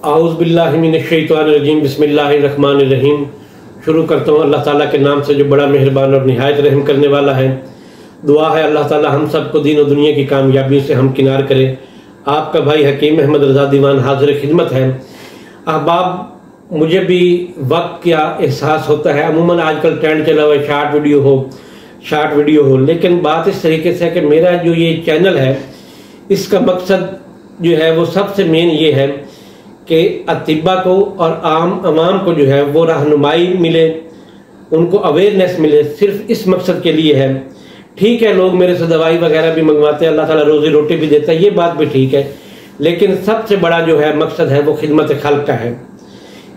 आऊज़ुबिल्लाहिमिनश्शैतानिर्रजीम बिस्मिल्लाहिर्रहमानिर्रहीम। शुरू करता हूँ अल्लाह ताला के नाम से जो बड़ा मेहरबान और निहायत रहम करने वाला है। दुआ है अल्लाह ताला हम सबको दीन और दुनिया की कामयाबी से हम किनार करे। आपका भाई हकीम अहमद रज़ा दीवान हाजिर खिदमत है। अहबाब, मुझे भी वक्त का एहसास होता है। अमूमन आजकल ट्रेंड चला हुआ है शार्ट वीडियो हो, लेकिन बात इस तरीके से है कि मेरा जो ये चैनल है इसका मकसद जो है वो सबसे मेन ये है कि अतिबा को और आम अवाम को जो है वो रहनुमाई मिले, उनको अवेयरनेस मिले। सिर्फ इस मकसद के लिए है। ठीक है, लोग मेरे से दवाई वगैरह भी मंगवाते हैं, अल्लाह ताला रोजी रोटी भी देता है, ये बात भी ठीक है, लेकिन सबसे बड़ा जो है मकसद है वो खिदमत खल्क का है।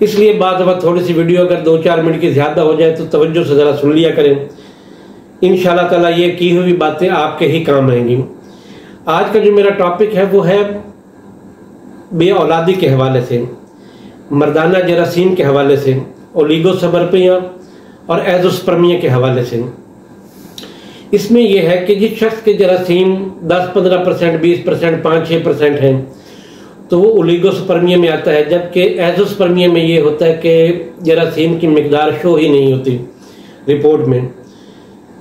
इसलिए बात वक्त थोड़ी सी वीडियो अगर 2-4 मिनट की ज़्यादा हो जाए तो तवज्जो से ज़रा सुन लिया करें। इंशाअल्लाह ताला ये की हुई बातें आपके ही काम आएंगी। आज का जो मेरा टॉपिक है वो है बे औलादी के हवाले से, मर्दाना जरासीम के हवाले से, ओलिगोस्पर्मिया और एज़ोस्पर्मिया के हवाले से। इसमें यह है कि जिस शख्स के जरासीम 10-15%, 20%, 5-6% हैं तो वो ओलिगोस्पर्मिया में आता है, जबकि एज़ोस्पर्मिया में ये होता है कि जरासीम की मिकदार शो ही नहीं होती रिपोर्ट में,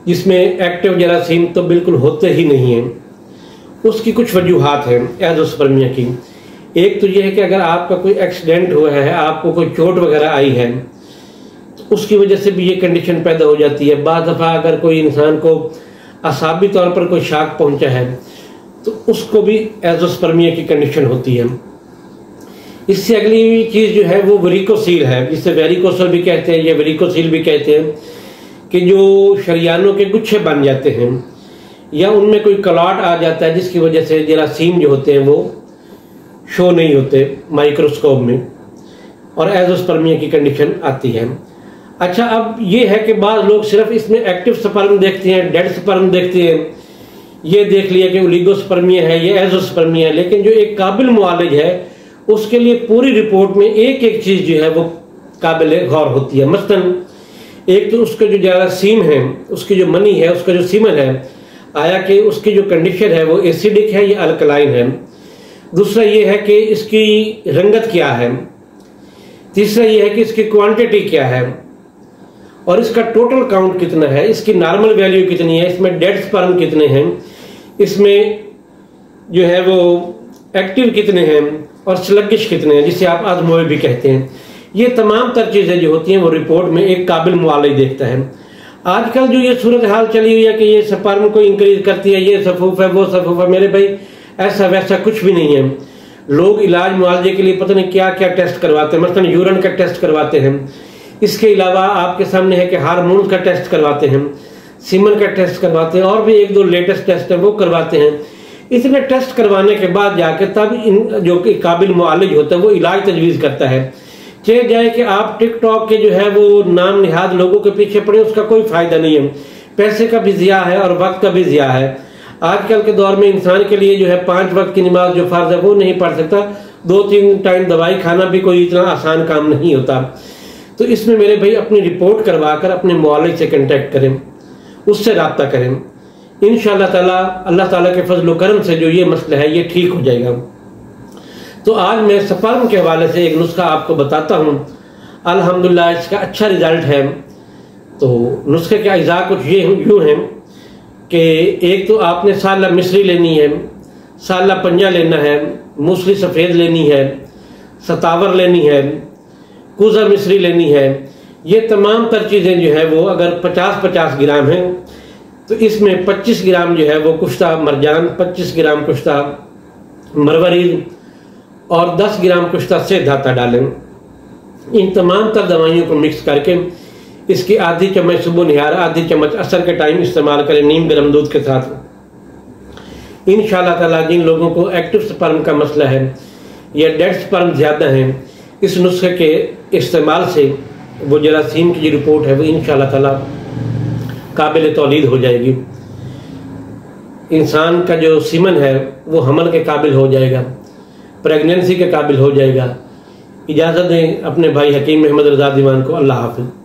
जिसमें एक्टिव जरासीम तो बिल्कुल होते ही नहीं हैं। उसकी कुछ वजूहात हैं एज़ोस्पर्मिया की। एक तो ये है कि अगर आपका कोई एक्सीडेंट हुआ है, आपको कोई चोट वगैरह आई है, तो उसकी वजह से भी ये कंडीशन पैदा हो जाती है। बाज़ दफ़ा अगर कोई इंसान को असाबी तौर पर कोई शाक पहुंचा है तो उसको भी एज़ोस्पर्मिया की कंडीशन होती है। इससे अगली चीज़ जो है वो वेरिकोसील है, जिसे वेरिकोसल भी कहते हैं या वेरिकोसील भी कहते हैं, कि जो शरियानों के गुच्छे बन जाते हैं या उनमें कोई क्लॉट आ जाता है, जिसकी वजह से जरासीम जो होते हैं वो शो नहीं होते माइक्रोस्कोप में, और एज़ोस्पर्मिया की कंडीशन आती है। अच्छा, अब ये है कि बाद लोग सिर्फ इसमें एक्टिव स्पर्म देखते हैं, डेड स्पर्म देखते हैं, ये देख लिया कि ओलिगोस्पर्मिया है या एज़ोस्पर्मिया है, लेकिन जो एक काबिल मुआलिज है उसके लिए पूरी रिपोर्ट में एक एक चीज़ जो है वो काबिल गौर होती है। मसलन एक तो उसका जो जरासीम है, उसकी जो मनी है, उसका जो सीमन है, आया कि उसकी जो कंडीशन है वो एसिडिक है या अल्कलाइन है। दूसरा ये है कि इसकी रंगत क्या है। तीसरा ये है कि इसकी क्वांटिटी क्या है और इसका टोटल काउंट कितना है, इसकी नॉर्मल वैल्यू कितनी है, इसमें डेड स्पर्म कितने हैं, इसमें जो है वो एक्टिव कितने हैं और स्लगिश कितने हैं, जिसे आप आजमोए भी कहते हैं। ये तमाम तर चीज़ें जो होती हैं वो रिपोर्ट में एक काबिल मुआलिज देखता है। आजकल जो ये सूरत हाल चली हुई है कि ये स्पर्म को इंक्रीज करती है, ये सफूफ है, वो सफूफ है, मेरे भाई ऐसा वैसा कुछ भी नहीं है। लोग इलाज मुआवजे के लिए पता नहीं क्या क्या टेस्ट करवाते हैं, मसलन यूरिन का टेस्ट करवाते हैं। इसके अलावा आपके सामने है कि हार्मोन का टेस्ट करवाते हैं, सीमन का टेस्ट करवाते हैं, और भी 1-2 लेटेस्ट टेस्ट है वो करवाते हैं। इतने टेस्ट करवाने के बाद जाके तब इन जो काबिल मुआलिज होता है वो इलाज तजवीज़ करता है। चाहे जाए कि आप टिकटॉक के जो है वो नाम निहाद लोगों के पीछे पड़े, उसका कोई फ़ायदा नहीं है। पैसे का भी ज़िया है और वक्त का भी ज़िया है। आजकल के दौर में इंसान के लिए जो है 5 वक्त की नमाज जो फ़र्ज है वो नहीं पढ़ सकता, 2-3 टाइम दवाई खाना भी कोई इतना आसान काम नहीं होता। तो इसमें मेरे भाई अपनी रिपोर्ट करवा कर अपने मुआलिज से कंटेक्ट करें, उससे रब्ता करें। इंशाअल्लाह ताला अल्लाह ताला के फजल करम से जो ये मसला है ये ठीक हो जाएगा। तो आज मैं स्पर्म के हवाले से एक नुस्खा आपको बताता हूँ। अल्हम्दुलिल्लाह इसका अच्छा रिजल्ट है। तो नुस्खे के अज़ा कुछ ये यूँ हैं कि एक तो आपने साला मिस्री लेनी है, साला पंजा लेना है, मूसली सफ़ेद लेनी है, सतावर लेनी है, कूज़ा मिस्री लेनी है। ये तमाम तर चीज़ें जो है वो अगर 50-50 ग्राम हैं तो इसमें 25 ग्राम जो है वो कुश्ता मरजान, 25 ग्राम कुश्ता मरवरीन और 10 ग्राम कुश्ता से धाता डालें। इन तमाम तर दवाइयों को मिक्स करके इसकी आधी चम्मच सुबह निहार, आधी चम्मच असर के टाइम इस्तेमाल करें नीम गर्म दूध के साथ। इंशाअल्लाह ताला जिन लोगों को एक्टिव स्पर्म का मसला है या डेड स्पर्म ज़्यादा है, इस नुस्खे के इस्तेमाल से वो जरासीम की जो रिपोर्ट है वो इंशाअल्लाह ताला काबिल तौलीद हो जाएगी। इंसान का जो सीमन है वो हमल के काबिल हो जाएगा, प्रेगनेंसी के काबिल हो जाएगा। इजाज़त दें अपने भाई हकीम अहमद रज़ा दीवान को। अल्लाह हाफ़िज़।